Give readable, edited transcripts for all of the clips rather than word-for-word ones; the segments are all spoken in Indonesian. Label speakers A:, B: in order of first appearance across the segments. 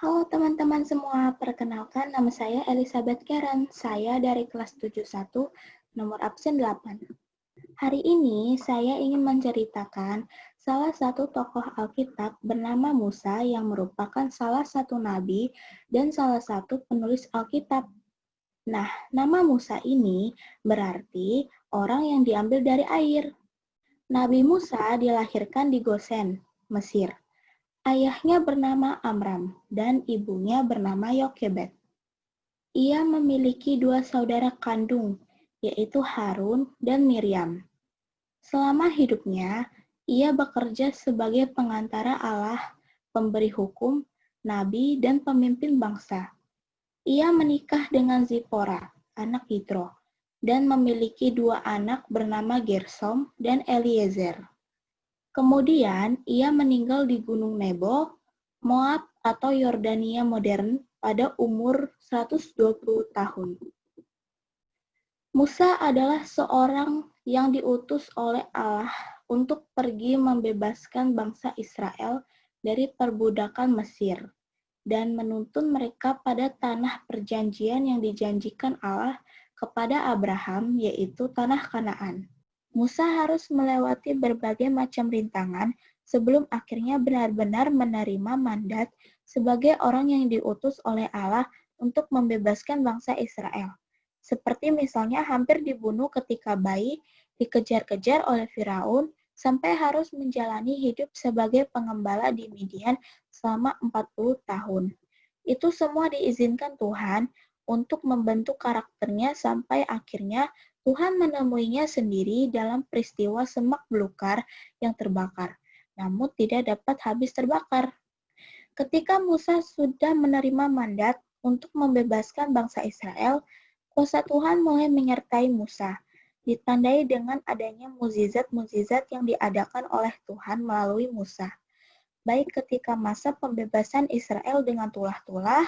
A: Halo teman-teman semua, perkenalkan nama saya Elizabeth Karen. Saya dari kelas 71, nomor absen 8. Hari ini saya ingin menceritakan salah satu tokoh Alkitab bernama Musa yang merupakan salah satu nabi dan salah satu penulis Alkitab. Nah, nama Musa ini berarti orang yang diambil dari air. Nabi Musa dilahirkan di Gosen, Mesir. Ayahnya bernama Amram dan ibunya bernama Yokebed. Ia memiliki dua saudara kandung, yaitu Harun dan Miriam. Selama hidupnya, ia bekerja sebagai pengantara Allah, pemberi hukum, nabi, dan pemimpin bangsa. Ia menikah dengan Zipora, anak Yitro, dan memiliki dua anak bernama Gersom dan Eliezer. Kemudian, ia meninggal di Gunung Nebo, Moab atau Yordania modern pada umur 120 tahun. Musa adalah seorang yang diutus oleh Allah untuk pergi membebaskan bangsa Israel dari perbudakan Mesir dan menuntun mereka pada tanah perjanjian yang dijanjikan Allah kepada Abraham, yaitu tanah Kanaan. Musa harus melewati berbagai macam rintangan sebelum akhirnya benar-benar menerima mandat sebagai orang yang diutus oleh Allah untuk membebaskan bangsa Israel. Seperti misalnya hampir dibunuh ketika bayi, dikejar-kejar oleh Firaun, sampai harus menjalani hidup sebagai pengembala di Midian selama 40 tahun. Itu semua diizinkan Tuhan untuk membentuk karakternya sampai akhirnya Tuhan menemuinya sendiri dalam peristiwa semak belukar yang terbakar, namun tidak dapat habis terbakar. Ketika Musa sudah menerima mandat untuk membebaskan bangsa Israel, kuasa Tuhan mulai menyertai Musa, ditandai dengan adanya mukjizat-mukjizat yang diadakan oleh Tuhan melalui Musa, baik ketika masa pembebasan Israel dengan tulah-tulah,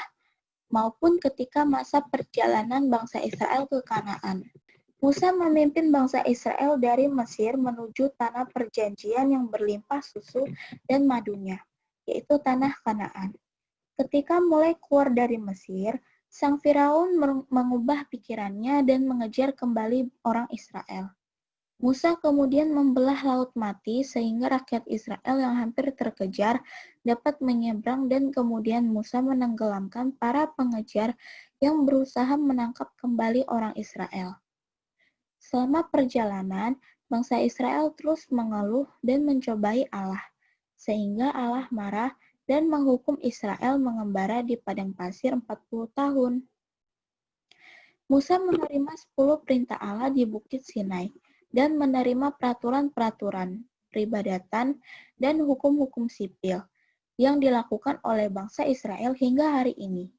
A: maupun ketika masa perjalanan bangsa Israel ke Kanaan. Musa memimpin bangsa Israel dari Mesir menuju tanah perjanjian yang berlimpah susu dan madunya, yaitu tanah Kanaan. Ketika mulai keluar dari Mesir, Sang Firaun mengubah pikirannya dan mengejar kembali orang Israel. Musa kemudian membelah Laut Mati sehingga rakyat Israel yang hampir terkejar dapat menyeberang dan kemudian Musa menenggelamkan para pengejar yang berusaha menangkap kembali orang Israel. Selama perjalanan, bangsa Israel terus mengeluh dan mencobai Allah, sehingga Allah marah dan menghukum Israel mengembara di padang pasir 40 tahun. Musa menerima 10 perintah Allah di Bukit Sinai dan menerima peraturan-peraturan, peribadatan, dan hukum-hukum sipil yang dilakukan oleh bangsa Israel hingga hari ini.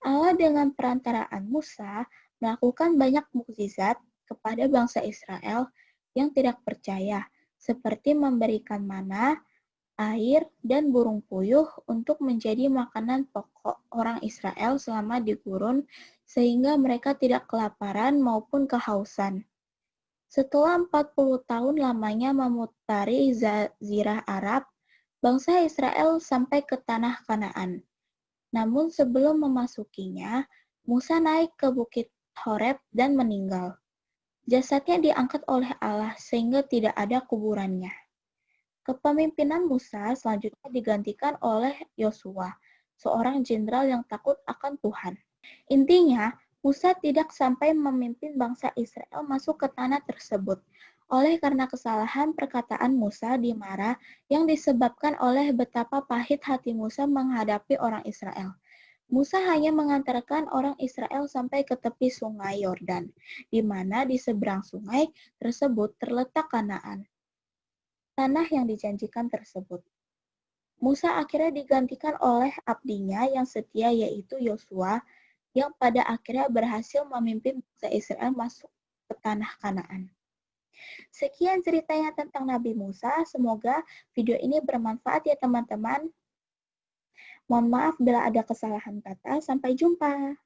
A: Allah dengan perantaraan Musa melakukan banyak mukjizat kepada bangsa Israel yang tidak percaya, seperti memberikan mana, air, dan burung puyuh untuk menjadi makanan pokok orang Israel selama di gurun, sehingga mereka tidak kelaparan maupun kehausan. Setelah 40 tahun lamanya memutari Jazirah Arab, bangsa Israel sampai ke tanah Kanaan. Namun sebelum memasukinya, Musa naik ke Bukit Horeb dan meninggal. Jasadnya diangkat oleh Allah sehingga tidak ada kuburannya. Kepemimpinan Musa selanjutnya digantikan oleh Yosua, seorang jenderal yang takut akan Tuhan. Intinya, Musa tidak sampai memimpin bangsa Israel masuk ke tanah tersebut. Oleh karena kesalahan perkataan Musa dimarah yang disebabkan oleh betapa pahit hati Musa menghadapi orang Israel. Musa hanya mengantarkan orang Israel sampai ke tepi sungai Yordan, di mana di seberang sungai tersebut terletak Kanaan, tanah yang dijanjikan tersebut. Musa akhirnya digantikan oleh abdinya yang setia yaitu Yosua, yang pada akhirnya berhasil memimpin bangsa Israel masuk ke tanah Kanaan. Sekian ceritanya tentang Nabi Musa. Semoga video ini bermanfaat ya teman-teman. Mohon maaf bila ada kesalahan kata. Sampai jumpa.